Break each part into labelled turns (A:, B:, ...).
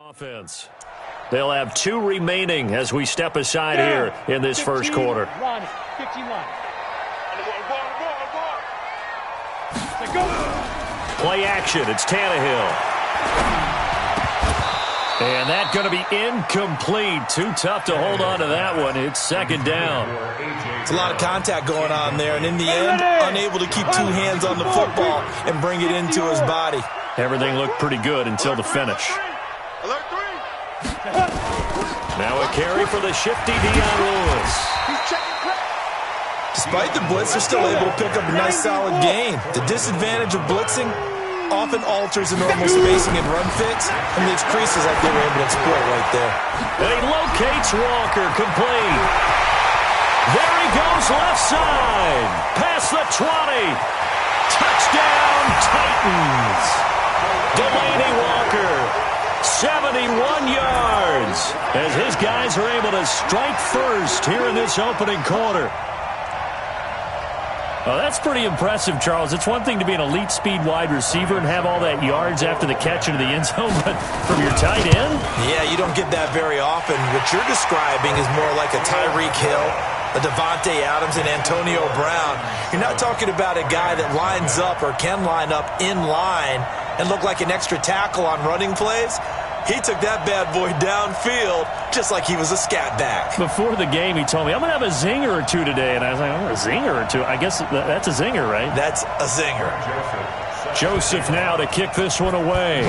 A: Offense. They'll have 2 remaining as we step aside here in this first quarter. Play action. It's Tannehill. And that's going to be incomplete. Too tough to hold on to that one. It's second down.
B: It's a lot of contact going on there, and in the end, unable to keep 2 hands on the football and bring it into his body.
A: Everything looked pretty good until the finish. Now a carry for the shifty Dion Lewis.
B: Despite the blitz, they're still able to pick up a nice solid gain. The disadvantage of blitzing often alters the normal spacing and run fits and leaves creases like they were able to exploit right there.
A: And he locates Walker, complete. There he goes, left side. Past the 20. Touchdown, Titans. Delaney Walker, 71 yards, as his guys are able to strike first here in this opening quarter. Well, that's pretty impressive, Charles. It's one thing to be an elite speed wide receiver and have all that yards after the catch into the end zone, but from your tight end?
B: Yeah, you don't get that very often. What you're describing is more like a Tyreek Hill, a Devontae Adams, and Antonio Brown. You're not talking about a guy that lines up or can line up in line and look like an extra tackle on running plays. He took that bad boy downfield just like he was a scat back.
A: Before the game, he told me, I'm going to have a zinger or 2 today. And I was like, oh, a zinger or 2? I guess that's a zinger, right?
B: That's a zinger.
A: Joseph now to kick this one away.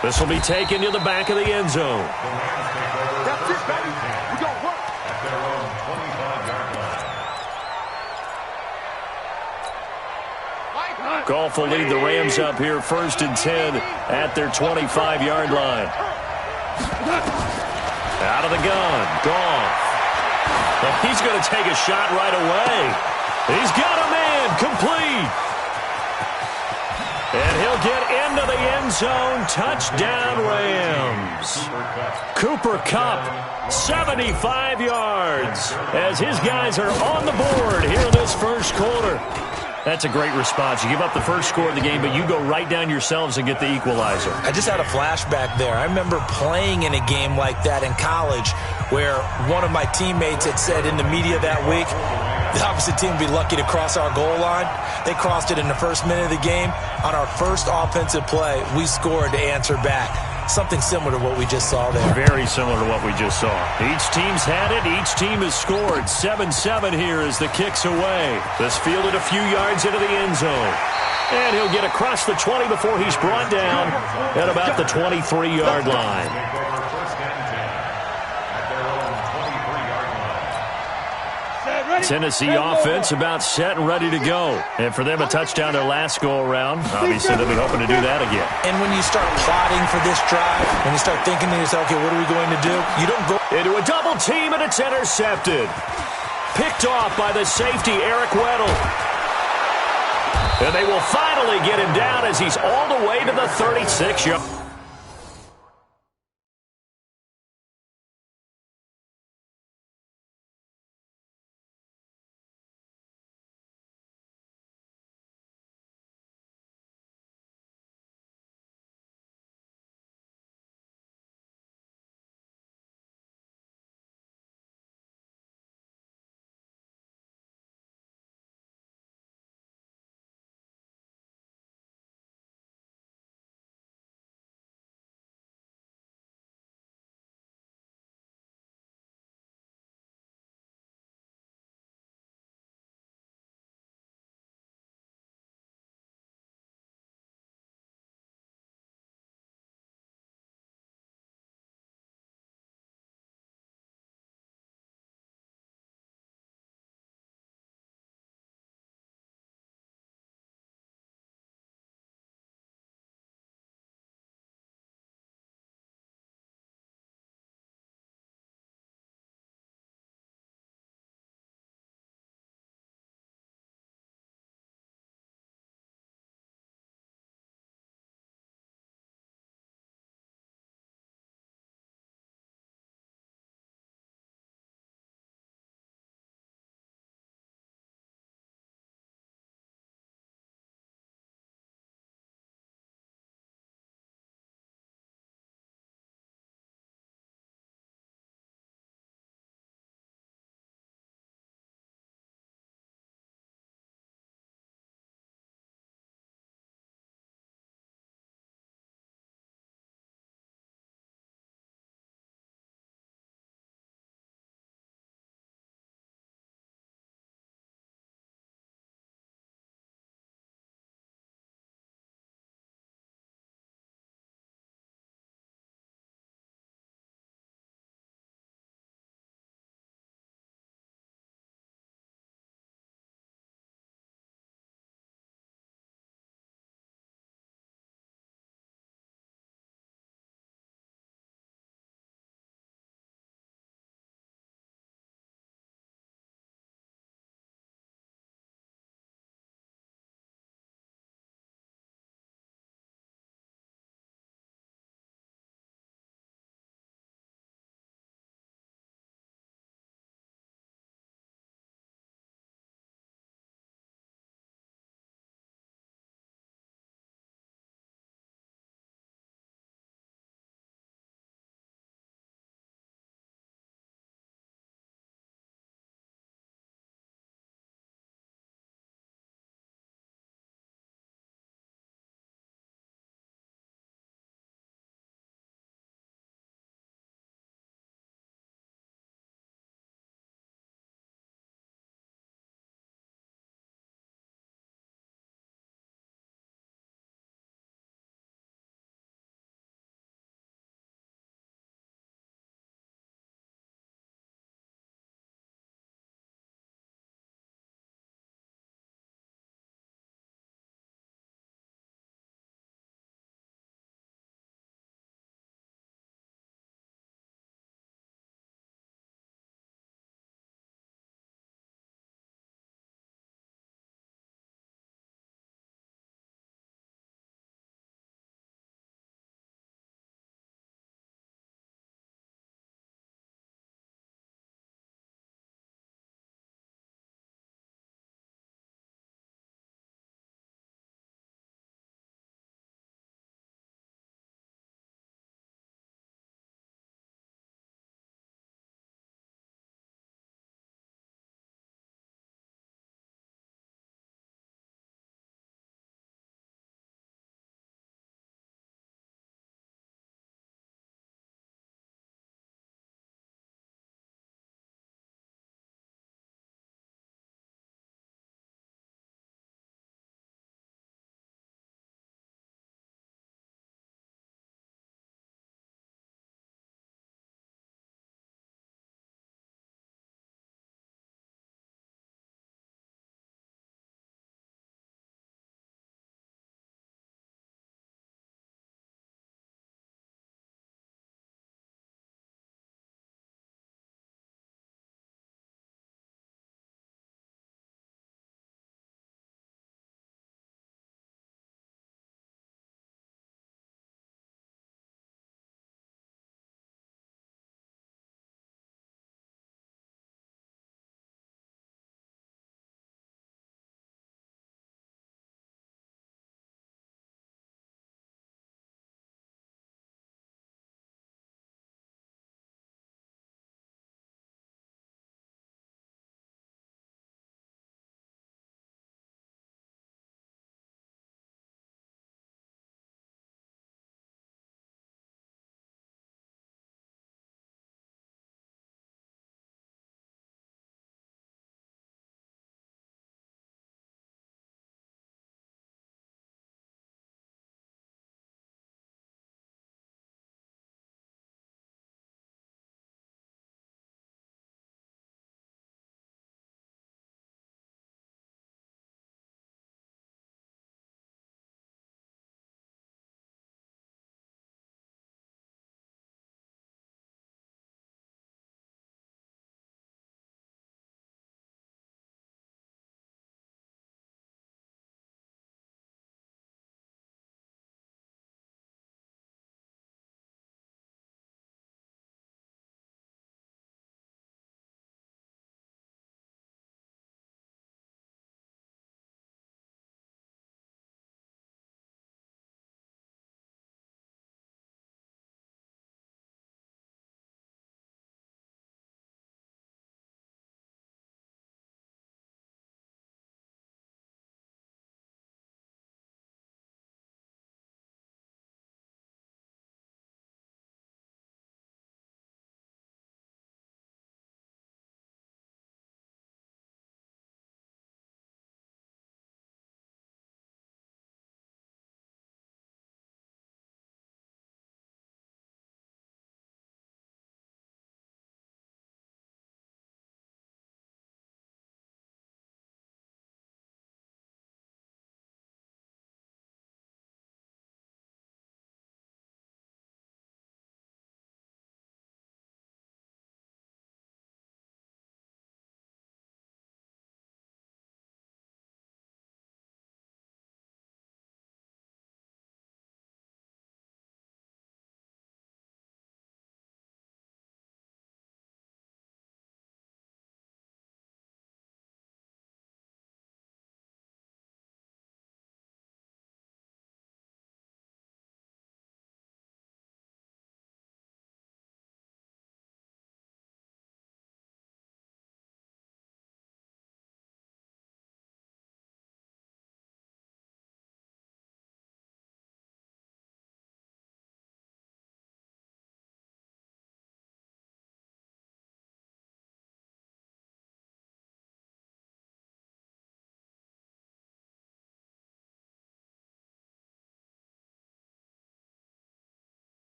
A: This will be taken to the back of the end zone.
C: That's it, baby. We got work.
A: Goff will lead the Rams up here 1st and 10 at their 25-yard line. Out of the gun, Goff. He's going to take a shot right away. He's got a man, complete. And he'll get into the end zone. Touchdown, Rams. Cooper Kupp, 75 yards, as his guys are on the board here in this first quarter. That's a great response. You give up the first score of the game, but you go right down yourselves and get the equalizer.
B: I just had a flashback there. I remember playing in a game like that in college where one of my teammates had said in the media that week, the opposite team would be lucky to cross our goal line. They crossed it in the first minute of the game. On our first offensive play, we scored to answer back. Something similar to what we just saw there.
A: Very similar to what we just saw. Each team's had it. Each team has scored. 7-7 here as the kick's away. This fielded a few yards into the end zone. And he'll get across the 20 before he's brought down at about the 23-yard line. Tennessee offense about set and ready to go. And for them, a touchdown their last go-around. Obviously, they'll be hoping to do that again.
B: And when you start plotting for this drive, when you start thinking to yourself, okay, what are we going to do? You don't go
A: into a double team, and it's intercepted. Picked off by the safety, Eric Weddle. And they will finally get him down as he's all the way to the 36-yard.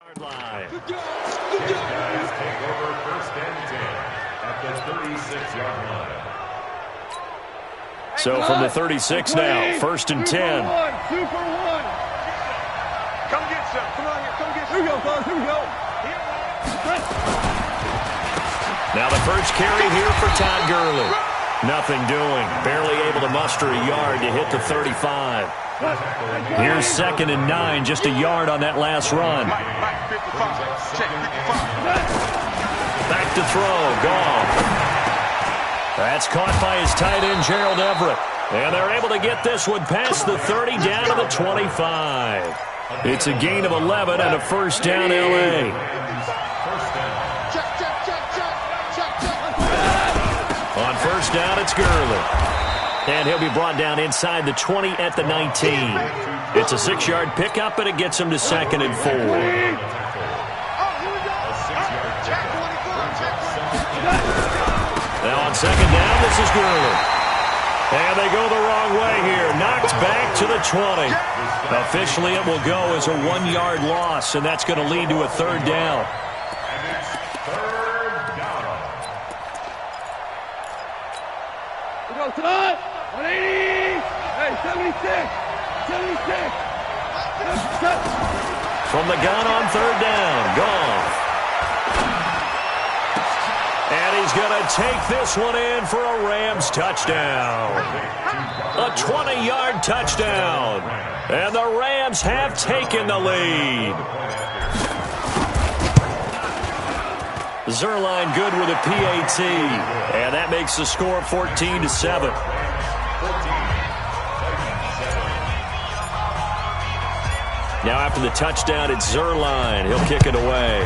A: Line.
D: Guys take over 1st and 10 at the 36-yard line.
A: So from the 36 now, 1st and 10.
C: Super one. Come get some. Come on here. Come get some. Here we go, fellas. Here we go.
A: Now the first carry here for Todd Gurley. Nothing doing. Barely able to muster a yard to hit the 35. Here's 2nd and 9, just a yard on that last run.
C: Back 55. Check 55.
A: Back to throw. Gone. That's caught by his tight end, Gerald Everett. And they're able to get this one past the 30 down to the 25. It's a gain of 11 and a 1st down, L.A. On 1st down, it's Gurley. And he'll be brought down inside the 20 at the 19. It's a 6-yard pickup, and it gets him to 2nd and 4. Now on 2nd down, this is Gurley. And they go the wrong way here. Knocked back to the 20. Officially, it will go as a 1-yard loss, and that's going to lead to a 3rd down.
C: We go, Todd. 180. Hey, 76. 76.
A: From the gun on 3rd down. Gone. And he's going to take this one in for a Rams touchdown. A 20-yard touchdown. And the Rams have taken the lead. Zerline good with a PAT. And that makes the score 14-7. Now after the touchdown, it's Zerline. He'll kick it away.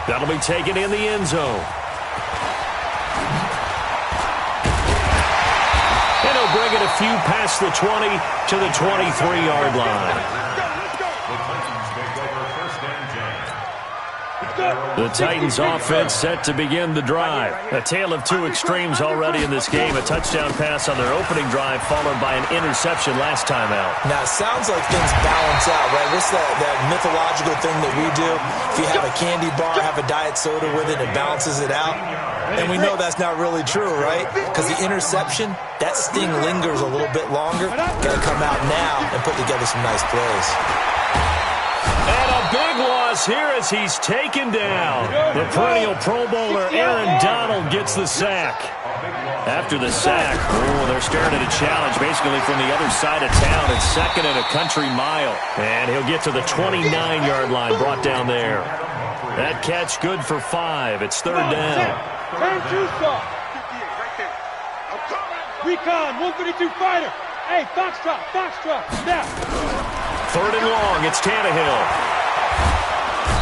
A: That'll be taken in the end zone. And he'll bring it a few past the 20 to the 23-yard line. The Titans offense set to begin the drive. A tale of two extremes already in this game. A touchdown pass on their opening drive followed by an interception last time out.
B: Now, it sounds like things balance out, right? What's that mythological thing that we do? If you have a candy bar, have a diet soda with it, it balances it out. And we know that's not really true, right? Because the interception, that sting lingers a little bit longer. Got to come out now and put together some nice plays.
A: And a big loss here as he's taken down. The perennial Pro Bowler Aaron Donald gets the sack. After the sack, they're staring at a challenge basically from the other side of town. It's 2nd and a country mile. And he'll get to the 29-yard line, brought down there. That catch good for 5. It's 3rd down.
C: Recon, 132 fighter. Hey, Foxtrot, now.
A: 3rd and long, it's Tannehill.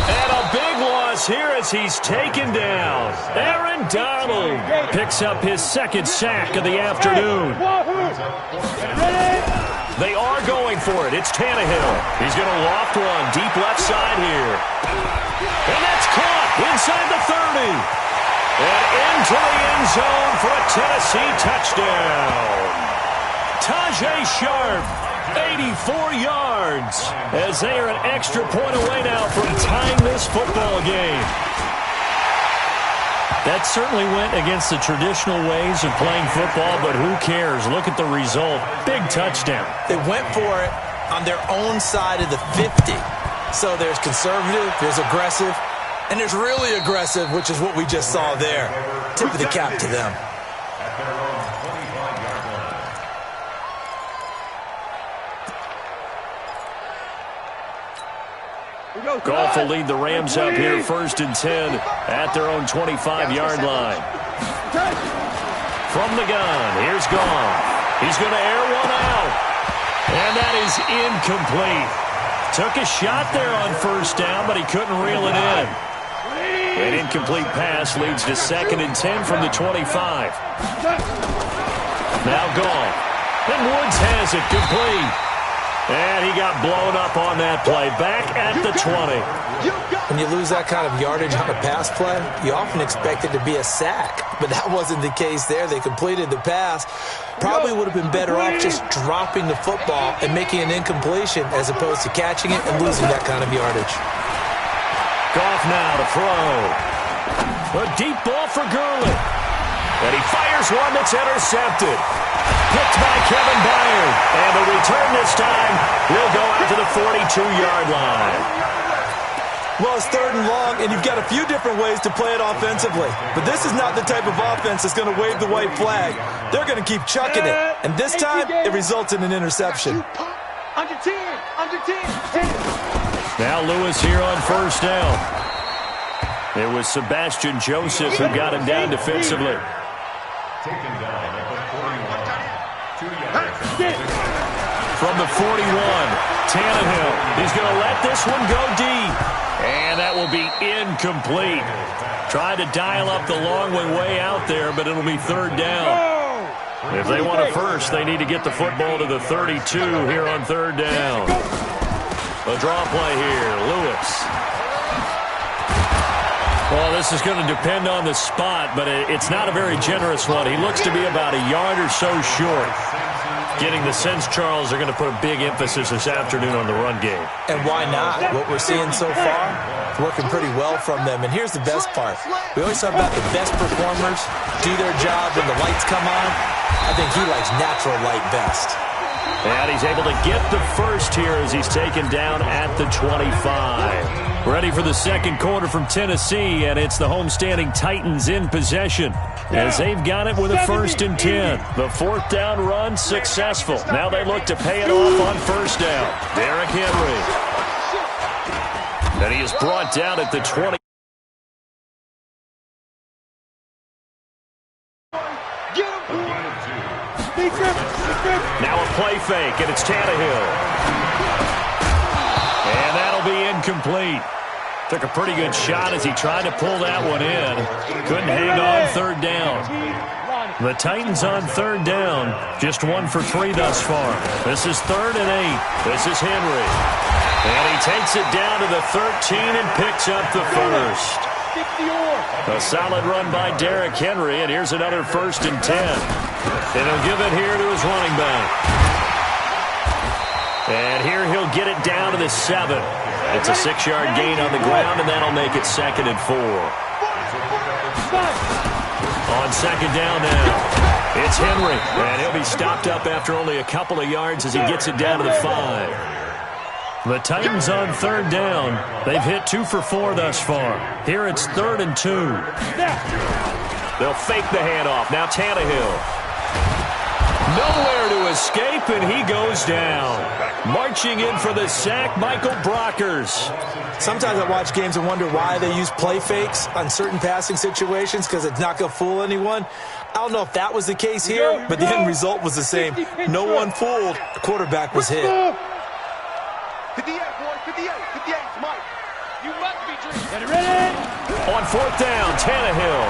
A: And a big loss here as he's taken down. Aaron Donald picks up his 2nd sack of the afternoon. They are going for it. It's Tannehill. He's going to loft one deep left side here. And that's caught inside the 30. And into the end zone for a Tennessee touchdown. Tajay Sharp, 84 yards, as they are an extra point away now from tying this football game. That certainly went against the traditional ways of playing football, but who cares? Look at the result. Big touchdown.
B: They went for it on their own side of the 50. So there's conservative, there's aggressive, and there's really aggressive, which is what we just saw there. Tip of the cap to them.
A: Goff will lead the Rams up here 1st and 10 at their own 25-yard line. From the gun, here's Goff. He's going to air one out. And that is incomplete. Took a shot there on 1st down, but he couldn't reel it in. An incomplete pass leads to 2nd and 10 from the 25. Now Goff. And Woods has it complete. And he got blown up on that play. Back at the 20.
B: When you lose that kind of yardage on a pass play, you often expect it to be a sack. But that wasn't the case there. They completed the pass. Probably would have been better off just dropping the football and making an incompletion as opposed to catching it and losing that kind of yardage.
A: Goff now to throw. A deep ball for Gurley. And he fires one that's intercepted. Picked by Kevin Byard. And the return this time will go out to the 42-yard line.
B: Well, it's 3rd and long, and you've got a few different ways to play it offensively. But this is not the type of offense that's going to wave the white flag. They're going to keep chucking it. And this time, it results in an interception.
C: Under 10, under 10.
A: Now Lewis here on 1st down. It was Sebastian Joseph who got him down defensively.
D: Taken down at the 41. 2 yards.
A: From the 41, Tannehill. He's going to let this one go deep. And that will be incomplete. Tried to dial up the long way out there, but it'll be 3rd down. If they want a first, they need to get the football to the 32 here on 3rd down. A draw play here, Lewis. Well, this is going to depend on the spot, but it's not a very generous one. He looks to be about a yard or so short. Getting the sense, Charles, are going to put a big emphasis this afternoon on the run game.
B: And why not? What we're seeing so far, working pretty well from them. And here's the best part. We always talk about the best performers do their job when the lights come on. I think he likes natural light best.
A: And he's able to get the first here as he's taken down at the 25. Ready for the 2nd quarter from Tennessee, and it's the homestanding Titans in possession as they've got it with a 1st and 10. The 4th down run successful. Now they look to pay it off on 1st down. Derrick Henry. And he is brought down at the 20. Now a play fake, and it's Tannehill. And that'll be incomplete. Took a pretty good shot as he tried to pull that one in. Couldn't hang on 3rd down. The Titans on 3rd down. Just 1 for 3 thus far. This is 3rd and 8. This is Henry. And he takes it down to the 13 and picks up the first. A solid run by Derrick Henry, and here's another 1st and 10. And he'll give it here to his running back. And here he'll get it down to the 7. It's a 6-yard gain on the ground, and that'll make it 2nd and 4. On 2nd down now, it's Henry. And he'll be stopped up after only a couple of yards as he gets it down to the 5. The Titans on 3rd down. They've hit 2 for 4 thus far. Here it's 3rd and 2. They'll fake the handoff. Now Tannehill. Nowhere to escape, and he goes down. Marching in for the sack, Michael Brockers.
B: Sometimes I watch games and wonder why they use play fakes on certain passing situations because it's not going to fool anyone. I don't know if that was the case here, but the end result was the same. No one fooled. The quarterback was hit.
C: 58, boys, 58, 58, Mike. You must be dreaming. Get
A: ready. On 4th down, Tannehill.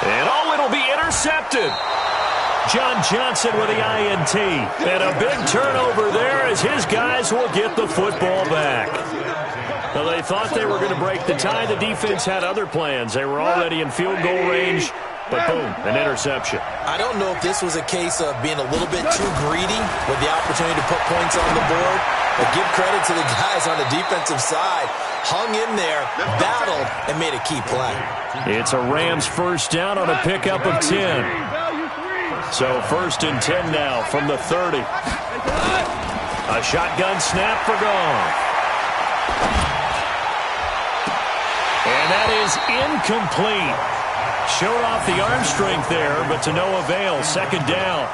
A: And it'll be intercepted. John Johnson with the INT. And a big turnover there as his guys will get the football back. Well, they thought they were going to break the tie. The defense had other plans. They were already in field goal range. But boom, an interception.
B: I don't know if this was a case of being a little bit too greedy with the opportunity to put points on the board. But give credit to the guys on the defensive side. Hung in there, battled, and made a key play.
A: It's a Rams 1st down on a pickup of 10. So 1st and 10 now from the 30. A shotgun snap for Goff. And that is incomplete. Showed off the arm strength there, but to no avail. 2nd down.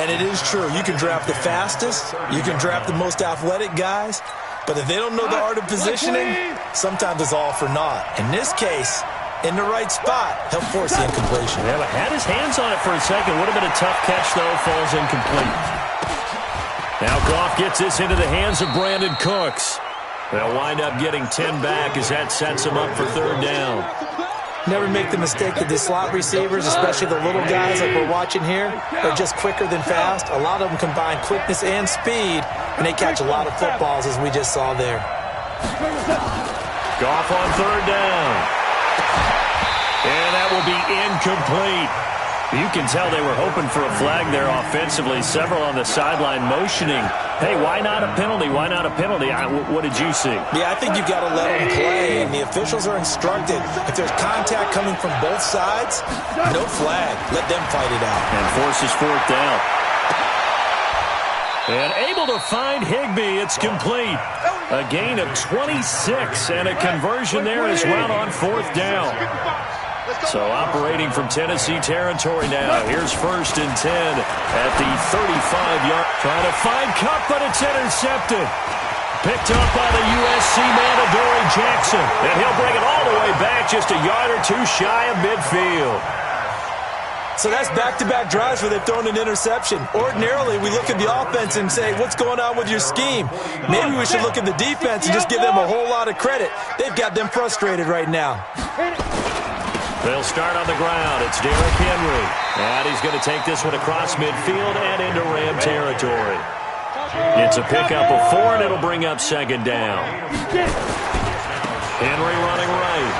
B: And it is true. You can draft the fastest. You can draft the most athletic guys. But if they don't know the art of positioning, sometimes it's all for naught. In this case, in the right spot, he'll force the incompletion.
A: Yeah, but had his hands on it for a second. Would have been a tough catch, though. Falls incomplete. Now Goff gets this into the hands of Brandon Cooks. They'll wind up getting 10 back as that sets him up for 3rd down.
B: Never make the mistake that the slot receivers, especially the little guys like we're watching here, are just quicker than fast. A lot of them combine quickness and speed, and they catch a lot of footballs, as we just saw there.
A: Goff on third down. And that will be incomplete. You can tell they were hoping for a flag there offensively. Several on the sideline motioning. Hey, why not a penalty? Why not a penalty? What did you see?
B: Yeah, I think you've got to let them play, and the officials are instructed. If there's contact coming from both sides, no flag. Let them fight it out.
A: And forces fourth down. And able to find Higbee. It's complete. A gain of 26, and a conversion there as well on fourth down. So operating from Tennessee territory now. Here's 1st and 10 at the 35-yard. Trying to find Cup, but it's intercepted. Picked up by the USC man, Adoree Jackson. And he'll bring it all the way back, just a yard or two shy of midfield.
B: So that's back-to-back drives where they've thrown an interception. Ordinarily, we look at the offense and say, what's going on with your scheme? Maybe we should look at the defense and just give them a whole lot of credit. They've got them frustrated right now.
A: They'll start on the ground. It's Derrick Henry. And he's going to take this one across midfield and into Ram territory. It's a pickup of 4, and it'll bring up 2nd down. Henry running right.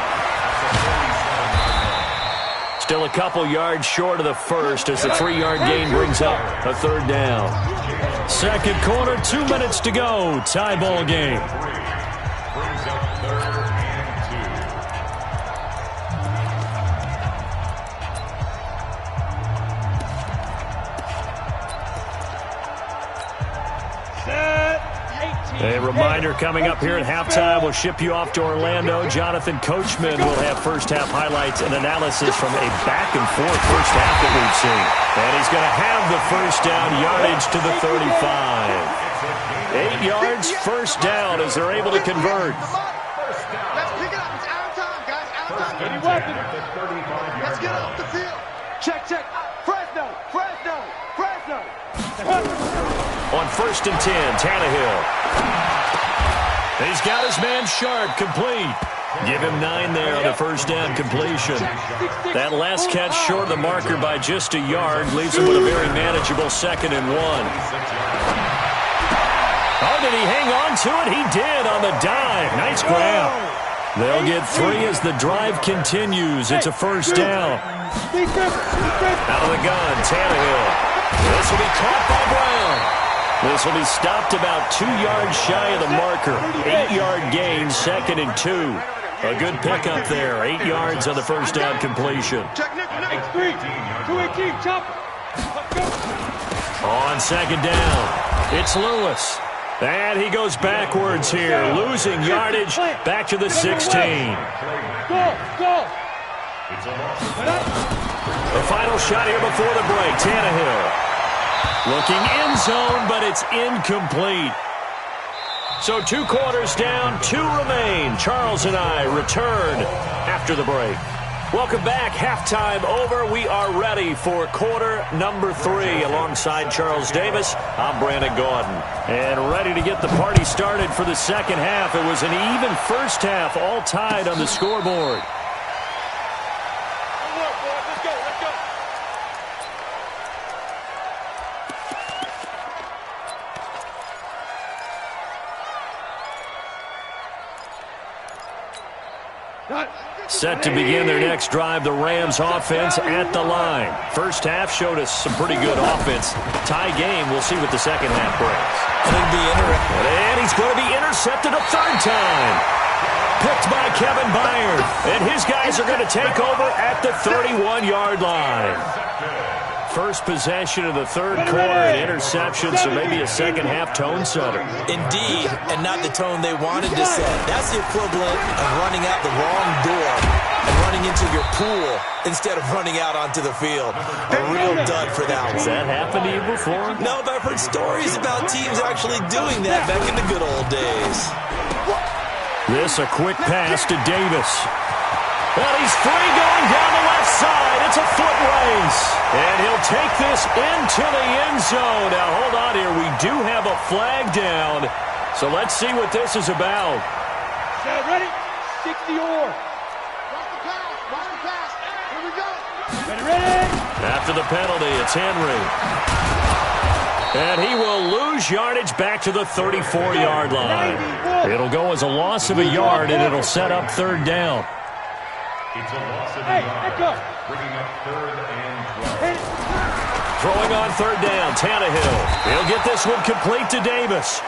A: Still a couple yards short of the first as the 3-yard gain brings up a 3rd down. 2nd quarter, 2 minutes to go. Tie ball game. A reminder coming up here at halftime. We'll ship you off to Orlando. Jonathan Coachman will have first-half highlights and analysis from a back-and-forth first half that we've seen. And he's going to have the first down yardage to the 35. 8 yards, first down as they're able to convert.
C: Let's pick it up. It's out of time, guys. Out of time. Let's get off the field. Check. Fresno.
A: On 1st and 10, Tannehill. He's got his man Sharp complete. Give him 9 there on the first down completion. That last catch short of the marker by just a yard leaves him with a very manageable 2nd and 1. Oh, did he hang on to it? He did on the dive. Nice grab. They'll get 3 as the drive continues. It's a first down. Out of the gun, Tannehill. This will be caught by Brown. This will be stopped about 2 yards shy of the marker. 8-yard gain, 2nd and 2. A good pickup there. 8 yards on the first down completion. On 2nd down, it's Lewis. And he goes backwards here, losing yardage back to the 16. The final shot here before the break, Tannehill. Looking end zone, but it's incomplete. So 2 quarters down, 2 remain. Charles and I return after the break. Welcome back. Halftime over. We are ready for quarter number 3. Alongside Charles Davis, I'm Brandon Gordon. And ready to get the party started for the second half. It was an even first half, all tied on the scoreboard. Set to begin their next drive, the Rams offense at the line. First half showed us some pretty good offense. Tie game, we'll see what the second half brings.
B: It'll be interesting.
A: And he's going to be intercepted a 3rd time. Picked by Kevin Byard. And his guys are going to take over at the 31-yard line. First possession of the 3rd quarter, an interception, so maybe a second half tone setter.
B: Indeed, and not the tone they wanted to set. That's the equivalent of running out the wrong door and running into your pool instead of running out onto the field. A real dud for that one.
A: Has that happened to you before?
B: No, but I've heard stories about teams actually doing that back in the good old days.
A: This a quick pass to Davis. Well, he's free going down the left side. It's a foot race. And he'll take this into the end zone. Now, hold on here. We do have a flag down. So let's see what this is about.
C: Ready? 60 or. Watch the pass. Here we go.
E: Ready?
A: After the penalty, it's Henry. And he will lose yardage back to the 34-yard line. It'll go as a loss of a yard, and it'll set up third down.
D: It's a loss of a yard, bringing up 3rd and 12.
A: Throwing on third down, Tannehill. He'll get this one complete to Davis.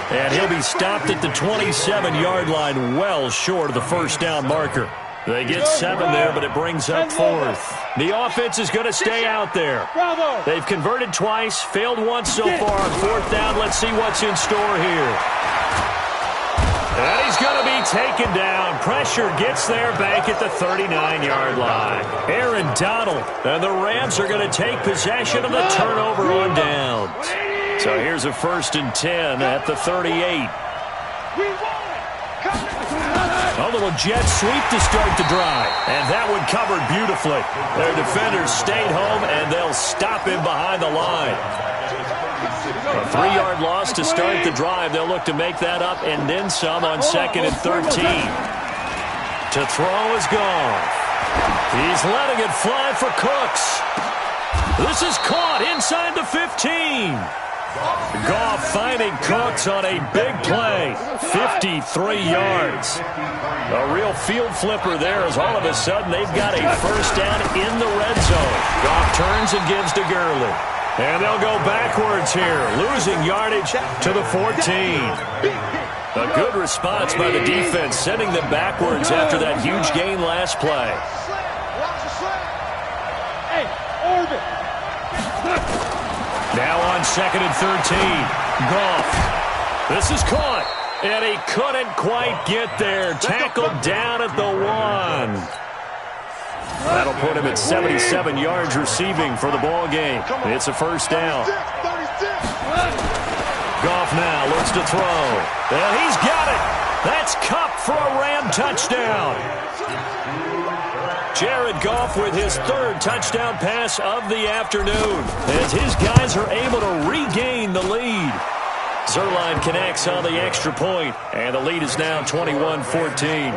A: And he'll be stopped at the 27-yard line, well short of the first down marker. They get 7 there, but it brings up 4th. The offense is going to stay out there. They've converted twice, failed once so far on 4th down. Let's see what's in store here. And he's going to be taken down. Pressure gets there back at the 39-yard line. Aaron Donald and the Rams are going to take possession of the turnover on downs. So here's a 1st and 10 at the 38. A little jet sweep to start the drive. And that one covered beautifully. Their defenders stayed home, and they'll stop him behind the line. A 3-yard loss to start the drive. They'll look to make that up and then some on 2nd and 13. To throw is Goff. He's letting it fly for Cooks. This is caught inside the 15. Goff finding Cooks on a big play. 53 yards. A real field flipper there as all of a sudden they've got a first down in the red zone. Goff turns and gives to Gurley. And they'll go backwards here, losing yardage to the 14. A good response by the defense, sending them backwards after that huge gain last play.
E: Hey, Orbit.
A: Now on 2nd and 13. Goff. This is caught. And he couldn't quite get there. Tackled down at the 1. That'll put him at 77 yards receiving for the ball game. It's a first down. Goff now looks to throw. And he's got it. That's Kupp for a Ram touchdown. Jared Goff with his 3rd touchdown pass of the afternoon as his guys are able to regain the lead. Zerline connects on the extra point, and the lead is now 21-14.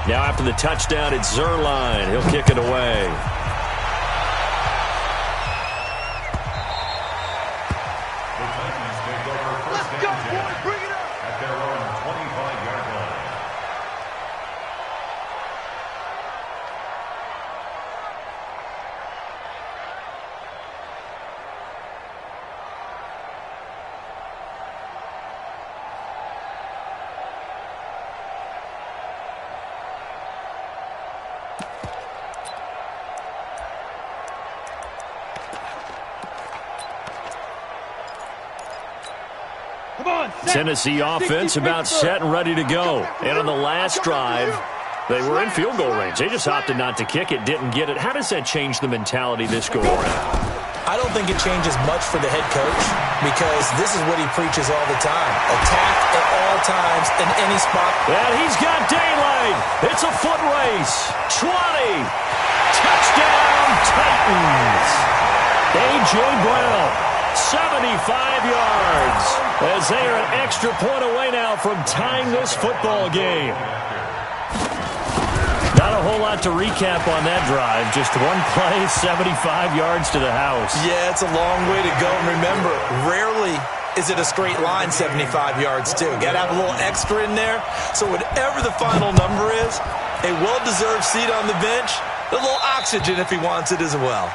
A: Now after the touchdown, it's Zerline. He'll kick it away.
C: Let's go, boys. Bring it up.
D: At their own 25-yard line.
A: Tennessee offense about set and ready to go. And on the last drive, they were in field goal range. They just opted not to kick it, didn't get it. How does that change the mentality this go around?
B: I don't think it changes much for the head coach because this is what he preaches all the time. Attack at all times in any spot.
A: And he's got daylight. It's a foot race. 20. Touchdown, Titans. A.J. Brown, 75 yards. As they are an extra point away now from tying this football game. Not a whole lot to recap on that drive. Just one play, 75 yards to the house.
B: Yeah, it's a long way to go. And remember, rarely is it a straight line 75 yards, too. Got to have a little extra in there. So whatever the final number is, a well-deserved seat on the bench, a little oxygen if he wants it as well.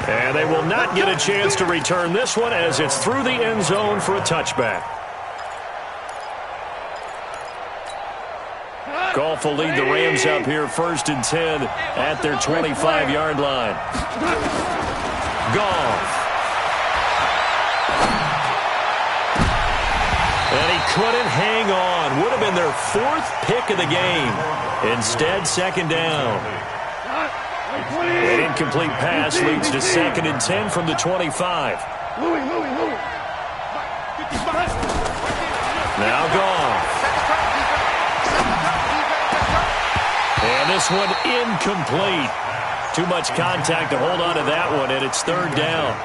A: And they will not get a chance to return this one as it's through the end zone for a touchback. Goff will lead the Rams up here 1st and 10 at their 25-yard line. Goff. And he couldn't hang on. Would have been their 4th pick of the game. Instead, 2nd down. An incomplete pass leads to 2nd and 10 from the 25. Now Goff. And this one incomplete. Too much contact to hold on to that one, and it's 3rd down.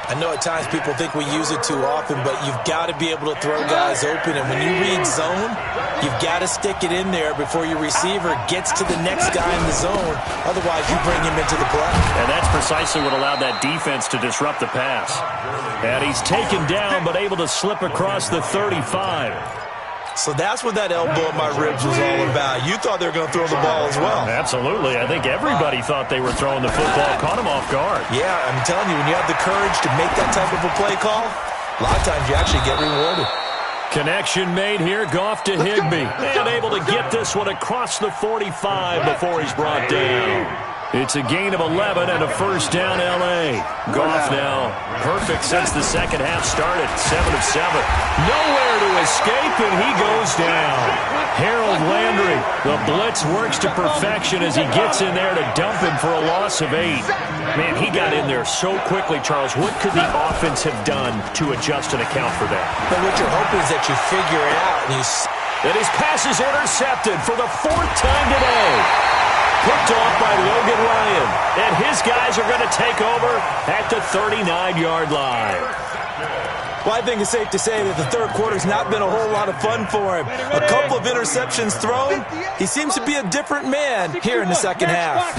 B: I know at times people think we use it too often, but you've got to be able to throw guys open. And when you read zone, you've got to stick it in there before your receiver gets to the next guy in the zone. Otherwise, you bring him into the play.
A: And that's precisely what allowed that defense to disrupt the pass. And he's taken down, but able to slip across the 35.
B: So that's what that elbow in my ribs was all about. You thought they were going to throw the ball as well.
A: Absolutely. I think everybody thought they were throwing the football. Caught him off guard.
B: Yeah, I'm telling you, when you have the courage to make that type of a play call, a lot of times you actually get rewarded.
A: Connection made here. Goff to Higbee. And able to get this one across the 45 before he's brought down. It's a gain of 11 and a first down, L.A. Goff now perfect since the second half started. 7 of 7. Nowhere to escape, and he goes down. Harold Landry, the blitz works to perfection as he gets in there to dump him for a loss of 8. Man, he got in there so quickly, Charles. What could the offense have done to adjust and account for that?
B: But what you're hoping is that you figure it out.
A: And his pass is intercepted for the 4th time today. Picked off by Logan Ryan. And his guys are going to take over at the 39-yard line.
B: Well, I think it's safe to say that the third quarter's not been a whole lot of fun for him. A couple of interceptions thrown. He seems to be a different man here in the second half.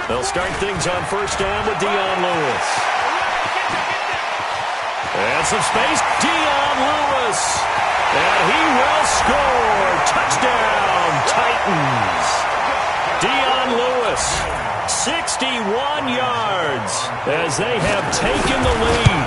A: They'll start things on first down with Dion Lewis. And some space. Dion Lewis. And he will score. Touchdown, Titans. Dion Lewis, 61 yards as they have taken the lead.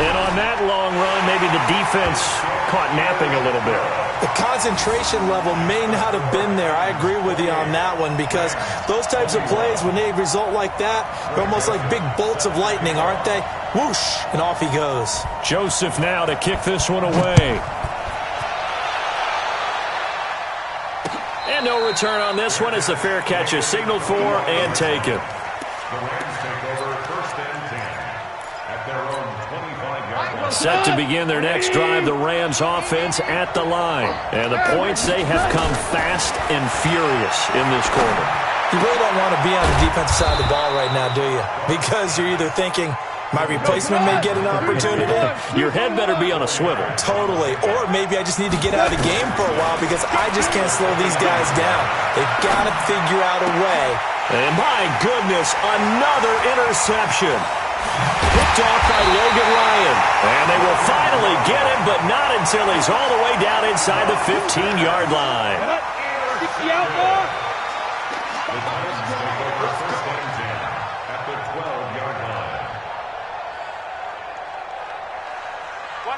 A: And on that long run, maybe the defense caught napping a little bit.
B: The concentration level may not have been there. I agree with you on that one because those types of plays, when they result like that, they're almost like big bolts of lightning, aren't they? Whoosh, and off he goes.
A: Joseph now to kick this one away. And no return on this one as the fair catch is signaled for and taken.
D: The Rams take over first and 10 at their own 25-yard line.
A: Set to begin their next drive, the Rams offense at the line. And the points, they have come fast and furious in this quarter.
B: You really don't want to be on the defensive side of the ball right now, do you? Because you're either thinking, my replacement may get an opportunity.
A: Your head better be on a swivel.
B: Totally. Or maybe I just need to get out of the game for a while because I just can't slow these guys down. They've got to figure out a way.
A: And my goodness, another interception. Picked off by Logan Ryan. And they will finally get him, but not until he's all the way down inside the 15-yard line.
E: The outlaw.
D: The Titans take over first and 10 at the 12-yard line.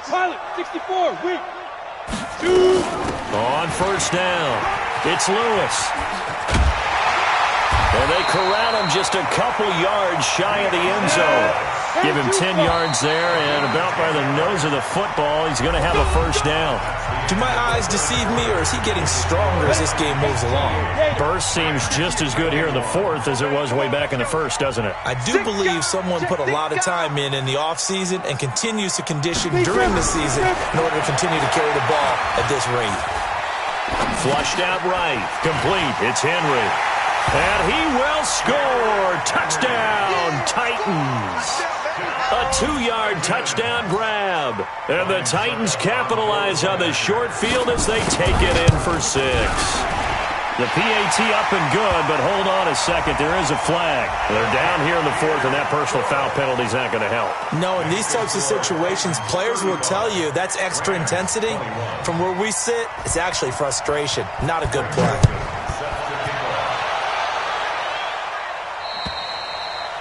E: Pilot, 64, weak. 2.
A: On first down, it's Lewis. And they corral him just a couple yards shy of the end zone. Give him 10 yards there, and about by the nose of the football, he's going to have a first down.
B: Do my eyes deceive me, or is he getting stronger as this game moves along?
A: Burst seems just as good here in the fourth as it was way back in the first, doesn't it?
B: I do believe someone put a lot of time in the offseason and continues to condition during the season in order to continue to carry the ball at this rate.
A: Flushed out right. Complete. It's Henry. And he will score. Touchdown, Titans. A 2-yard touchdown grab. And the Titans capitalize on the short field as they take it in for 6. The PAT up and good, but hold on a second. There is a flag. They're down here in the fourth, and that personal foul penalty is not going to help.
B: No, in these types of situations, players will tell you that's extra intensity. From where we sit, it's actually frustration. Not a good play.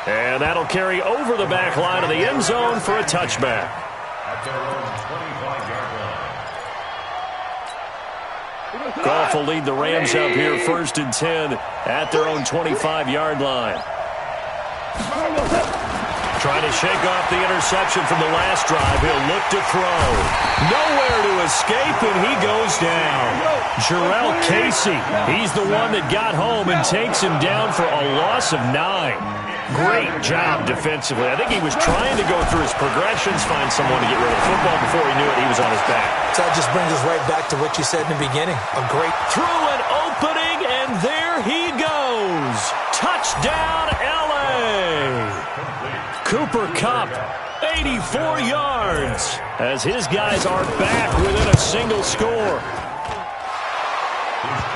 A: And that'll carry over the back line of the end zone for a touchback.
D: At their own 25-yard line.
A: Goff will lead the Rams up here first and 10 at their own 25-yard line. Trying to shake off the interception from the last drive. He'll look to throw. Nowhere to escape, and he goes down. Jarrell Casey, he's the one that got home and takes him down for a loss of 9. Great job defensively. I think he was trying to go through his progressions, find someone to get rid of the football. Before he knew it, he was on his back.
B: So that just brings us right back to what you said in the beginning. A great
A: through an opening, and there he goes. Touchdown, L.A. Cooper Kupp, 84 yards, as his guys are back within a single score.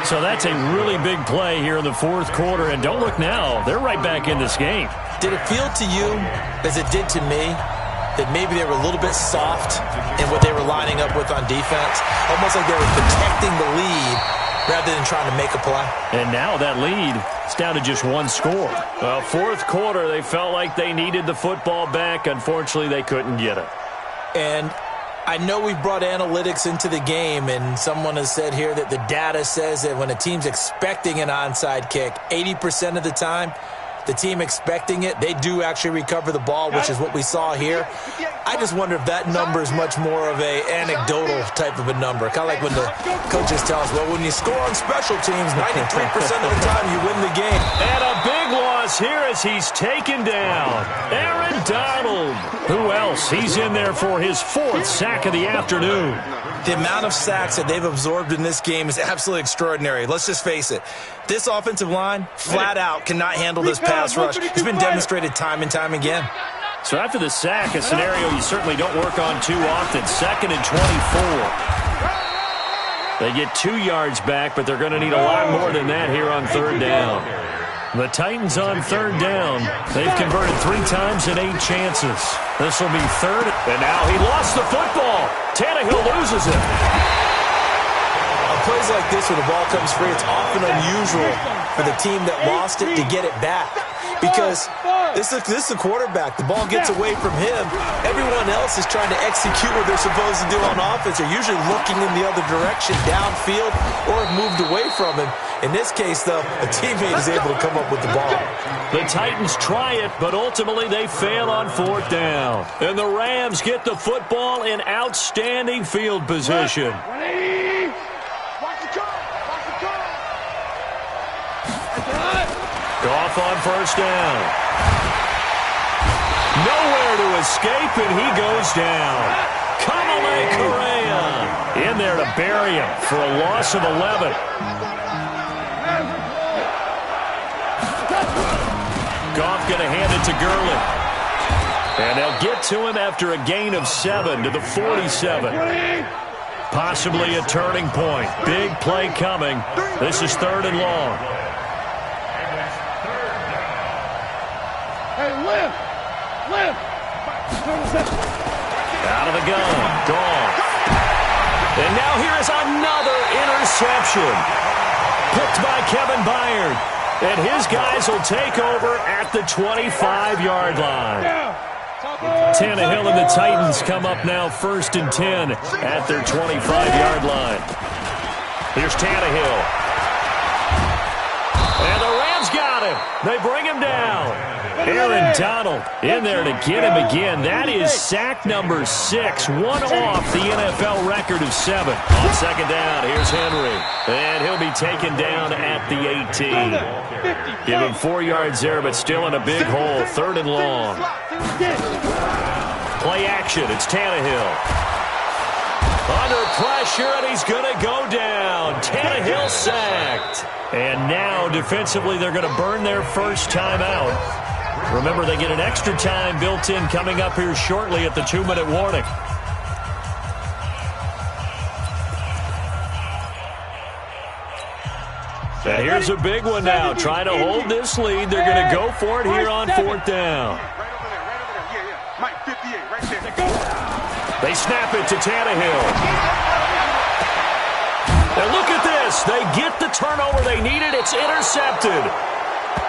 A: So that's a really big play here in the fourth quarter. And don't look now, they're right back in this game.
B: Did it feel to you, as it did to me, that maybe they were a little bit soft in what they were lining up with on defense? Almost like they were protecting the lead rather than trying to make a play.
A: And now that lead is down to just one score. Fourth quarter, they felt like they needed the football back. Unfortunately, they couldn't get it.
B: And I know we brought analytics into the game, and someone has said here that the data says that when a team's expecting an onside kick, 80% of the time, the team expecting it, they do actually recover the ball, which is what we saw here. I just wonder if that number is much more of an anecdotal type of a number. Kind of like when the coaches tell us, well, when you score on special teams, 93% of the time you win the game.
A: And a big loss here as he's taken down. Aaron Donald. Who else? He's in there for his fourth sack of the afternoon.
B: The amount of sacks that they've absorbed in this game is absolutely extraordinary. Let's just face it. This offensive line, flat out, cannot handle this pass rush. It's been demonstrated time and time again.
A: So after the sack, a scenario you certainly don't work on too often. 2nd and 24. They get 2 yards back, but they're going to need a lot more than that here on third down. The Titans on third down. They've converted 3 times in 8 chances. This will be third. And now he lost the football. Tannehill loses it.
B: On plays like this where the ball comes free, it's often unusual for the team that lost it to get it back. Because this is the quarterback. The ball gets away from him. Everyone else is trying to execute what they're supposed to do on offense. They're usually looking in the other direction, downfield, or have moved away from him. In this case, though, a teammate is able to come up with the ball.
A: The Titans try it, but ultimately they fail on fourth down. And the Rams get the football in outstanding field position. Goff on first down. Nowhere to escape, and he goes down. Kamalei Correa in there to bury him for a loss of 11. Goff going to hand it to Gurley. And they'll get to him after a gain of 7 to the 47. Possibly a turning point. Big play coming. This is 3rd and long.
E: Hey, live!
A: Out of the gun. Gone. And now here is another interception. Picked by Kevin Byard. And his guys will take over at the 25-yard line. Tannehill and the Titans come up now 1st and 10 at their 25-yard line. Here's Tannehill. And the Rams got him. They bring him down. Aaron Donald in there to get him again. That is sack number 6, one off the NFL record of 7. On 2nd down, here's Henry. And he'll be taken down at the 18. Give him 4 yards there, but still in a big hole. 3rd and long. Play action. It's Tannehill. Under pressure, and he's going to go down. Tannehill sacked. And now, defensively, they're going to burn their first timeout. Remember, they get an extra time built in coming up here shortly at the 2-minute warning. And here's a big one now. Trying to hold this lead. They're going to go for it here on 4th down. They snap it to Tannehill. And look at this. They get the turnover they needed. It's intercepted.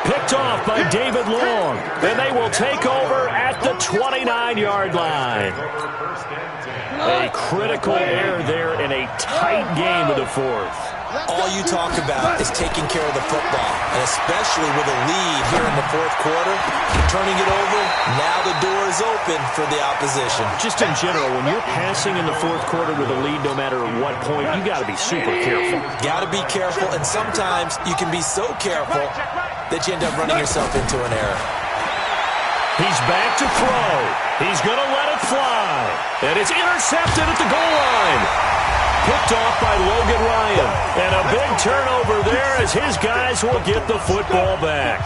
A: Picked off by David Long. And they will take over at the 29-yard line. A critical error there in a tight game of the 4th.
B: All you talk about is taking care of the football, and especially with a lead here in the 4th quarter, turning it over, now the door is open for the opposition.
A: Just in general, when you're passing in the 4th quarter with a lead, no matter what point, you got to be super careful.
B: Got to be careful, and sometimes you can be so careful that you end up running yourself into an error.
A: He's back to throw. He's going to let it fly. And it's intercepted at the goal line. Picked off by Logan Ryan. And a big turnover there as his guys will get the football back.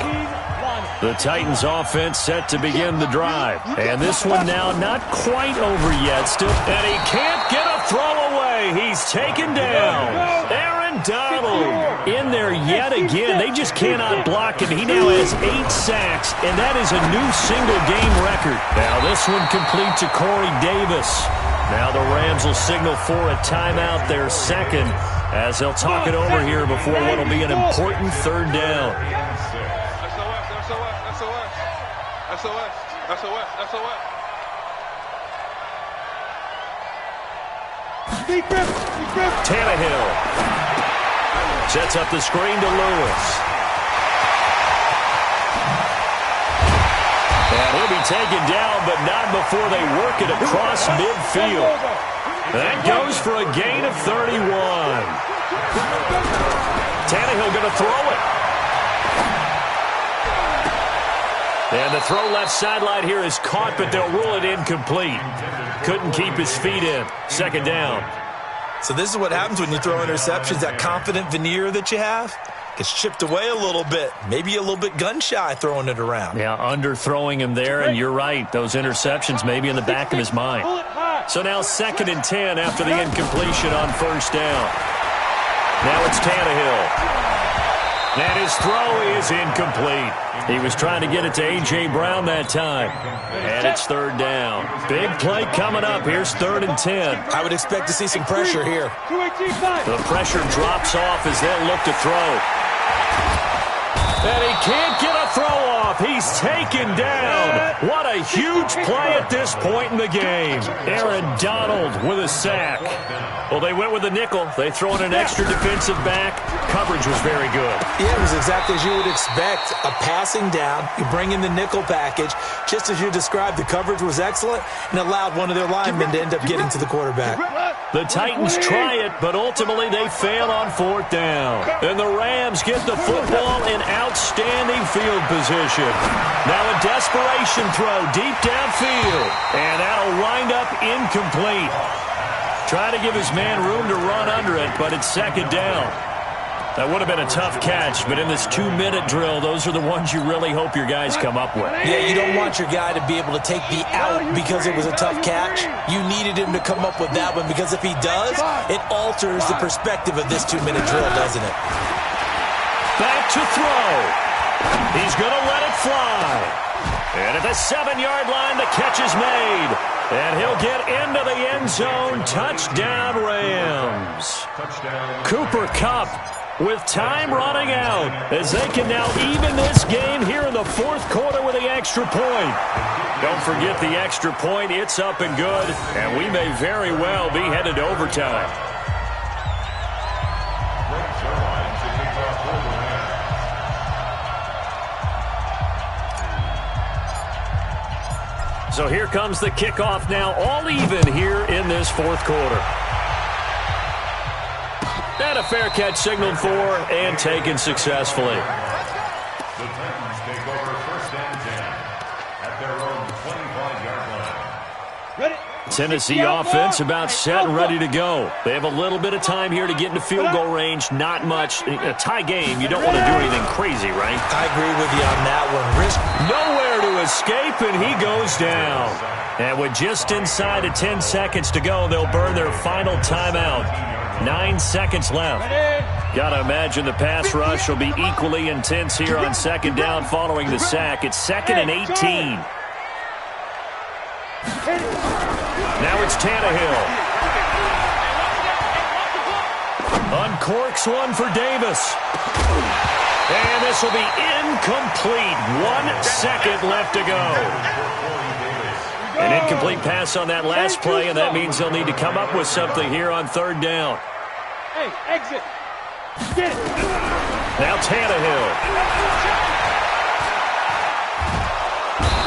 A: The Titans offense set to begin the drive. And this one now not quite over yet. Still, and he can't get a throw away. He's taken down. Aaron Donald in there yet again. They just cannot block him. He now has 8 sacks, and that is a new single-game record. Now this one complete to Corey Davis. Now the Rams will signal for a timeout, their second, as they'll talk it over here before what will be an important third down.
E: SOS.
A: Tannehill sets up the screen to Lewis. And he'll be taken down, but not before they work it across midfield. That goes for a gain of 31. Tannehill going to throw it. And the throw left sideline here is caught, but they'll rule it incomplete. Couldn't keep his feet in. Second down.
B: So this is what happens when you throw interceptions. That confident veneer that you have gets chipped away a little bit. Maybe a little bit gun-shy throwing it around.
A: Yeah, underthrowing him there, and you're right. Those interceptions may be in the back of his mind. So now 2nd and 10 after the incompletion on first down. Now it's Tannehill. And his throw is incomplete. He was trying to get it to A.J. Brown that time. And it's third down. Big play coming up. Here's 3rd and 10.
B: I would expect to see some pressure here.
A: The pressure drops off as they'll look to throw. And he can't get a throw off. He's taken down. What a huge play at this point in the game. Aaron Donald with a sack. Well, they went with a nickel. They throw in an extra defensive back. Coverage was very good.
B: Yeah, it was exactly as you would expect. A passing down. You bring in the nickel package. Just as you described, the coverage was excellent and allowed one of their linemen to end up getting to the quarterback.
A: The Titans try it, but ultimately they fail on 4th down. And the Rams get the football in outstanding field position. Now a desperation throw deep downfield. And that'll wind up incomplete. Trying to give his man room to run under it, but it's 2nd down. That would have been a tough catch, but in this 2-minute drill, those are the ones you really hope your guys come up with.
B: Yeah, you don't want your guy to be able to take the out because it was a tough catch. You needed him to come up with that one, because if he does, it alters the perspective of this 2-minute drill, doesn't it?
A: Back to throw. He's going to let it fly. And at the 7-yard line, the catch is made. And he'll get into the end zone. Touchdown, Rams. Cooper Kupp with time running out as they can now even this game here in the 4th quarter with the extra point. Don't forget the extra point. It's up and good, and we may very well be headed to overtime. So here comes the kickoff now, all even here in this 4th quarter. And a fair catch signaled for and taken successfully.
D: The Titans take over 1st and 10 at their own 25-yard line.
E: Ready?
A: Tennessee offense about set and ready to go. They have a little bit of time here to get into field goal range. Not much. A tie game, you don't want to do anything crazy, right?
B: I agree with you on that one. Risk
A: nowhere to escape, and he goes down. And with just inside of 10 seconds to go, they'll burn their final timeout. 9 seconds left. Gotta imagine the pass rush will be equally intense here on 2nd down following the sack. It's 2nd and 18. Now it's Tannehill. Uncorks one for Davis. And this will be incomplete. 1 second left to go. An incomplete pass on that last play, and that means they'll need to come up with something here on 3rd down.
E: Hey, exit. Get it.
A: Now Tannehill.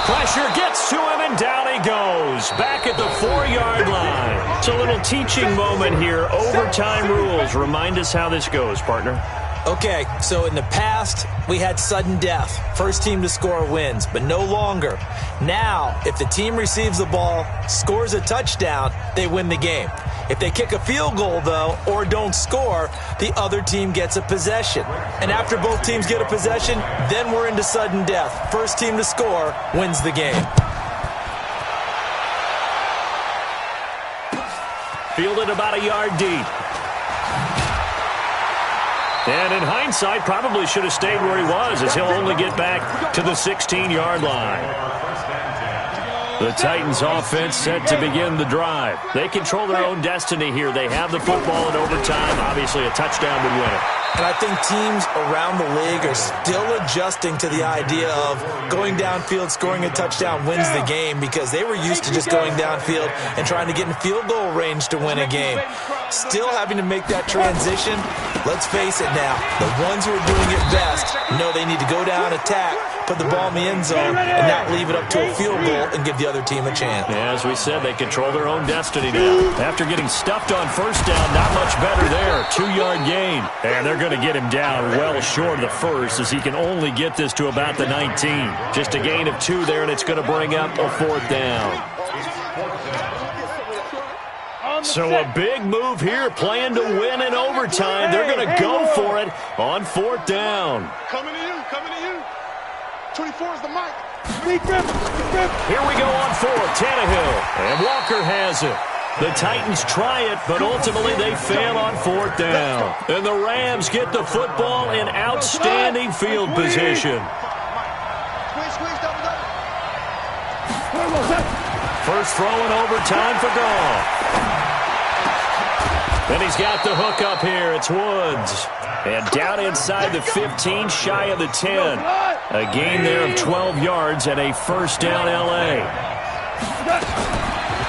A: Pressure gets to him, and down he goes. Back at the 4-yard line. It's a little teaching moment here. Overtime rules. Remind us how this goes, partner.
B: Okay, so in the past, we had sudden death. First team to score wins, but no longer. Now, if the team receives the ball, scores a touchdown, they win the game. If they kick a field goal, though, or don't score, the other team gets a possession. And after both teams get a possession, then we're into sudden death. First team to score wins the game.
A: Fielded about a yard deep. And in hindsight, probably should have stayed where he was, as he'll only get back to the 16-yard line. The Titans offense set to begin the drive. They control their own destiny here. They have the football in overtime. Obviously, a touchdown would win it.
B: And I think teams around the league are still adjusting to the idea of going downfield, scoring a touchdown wins the game, because they were used to just going downfield and trying to get in field goal range to win a game. Still having to make that transition. Let's face it now, the ones who are doing it best know they need to go down, attack, put the ball in the end zone, and not leave it up to a field goal and give the other team a chance.
A: Yeah, as we said, they control their own destiny now. After getting stuffed on first down, not much better there. 2-yard gain. And they're going to get him down well short of the first, as he can only get this to about the 19. Just a gain of 2 there, and it's going to bring up a 4th down. So a big move here, playing to win in overtime. They're going to go for it on 4th down.
C: Coming to you, coming to you. 24 is the mic.
A: Here we go on 4th, Tannehill, and Walker has it. The Titans try it, but ultimately they fail on 4th down. And the Rams get the football in outstanding field position.
C: Squeeze, double.
A: First throw in overtime for Goff. Then he's got the hook up here. It's Woods. And down inside the 15, shy of the 10. A gain there of 12 yards and a first down L.A.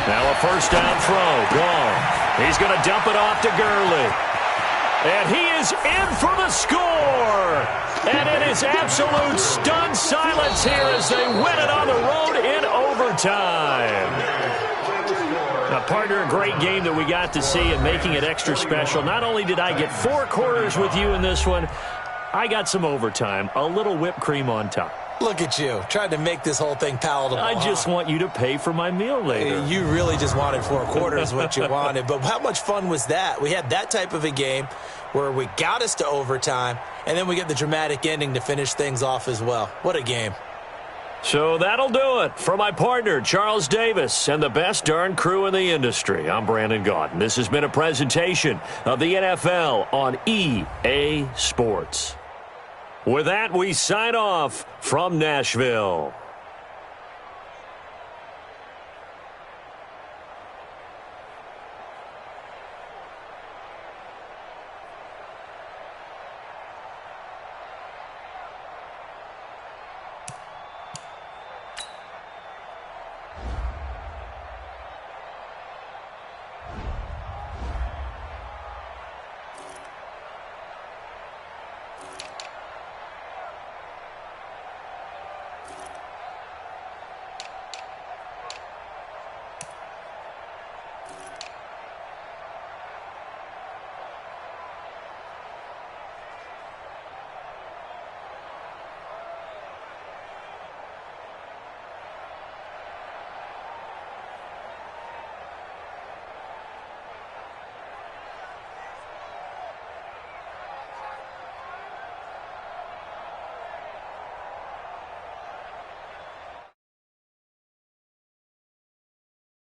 A: Now a first down throw. Goff. He's going to dump it off to Gurley. And he is in for the score. And it is absolute stunned silence here as they win it on the road in overtime. Now, partner, a great game that we got to see, and making it extra special. Not only did I get 4 quarters with you in this one, I got some overtime, a little whipped cream on top.
B: Look at you, trying to make this whole thing palatable.
A: I just want you to pay for my meal later.
B: You really just wanted 4 quarters, what you wanted. But how much fun was that? We had that type of a game where we got us to overtime, and then we get the dramatic ending to finish things off as well. What a game.
A: So that'll do it. For my partner, Charles Davis, and the best darn crew in the industry, I'm Brandon Gaudin. This has been a presentation of the NFL on EA Sports. With that, we sign off from Nashville.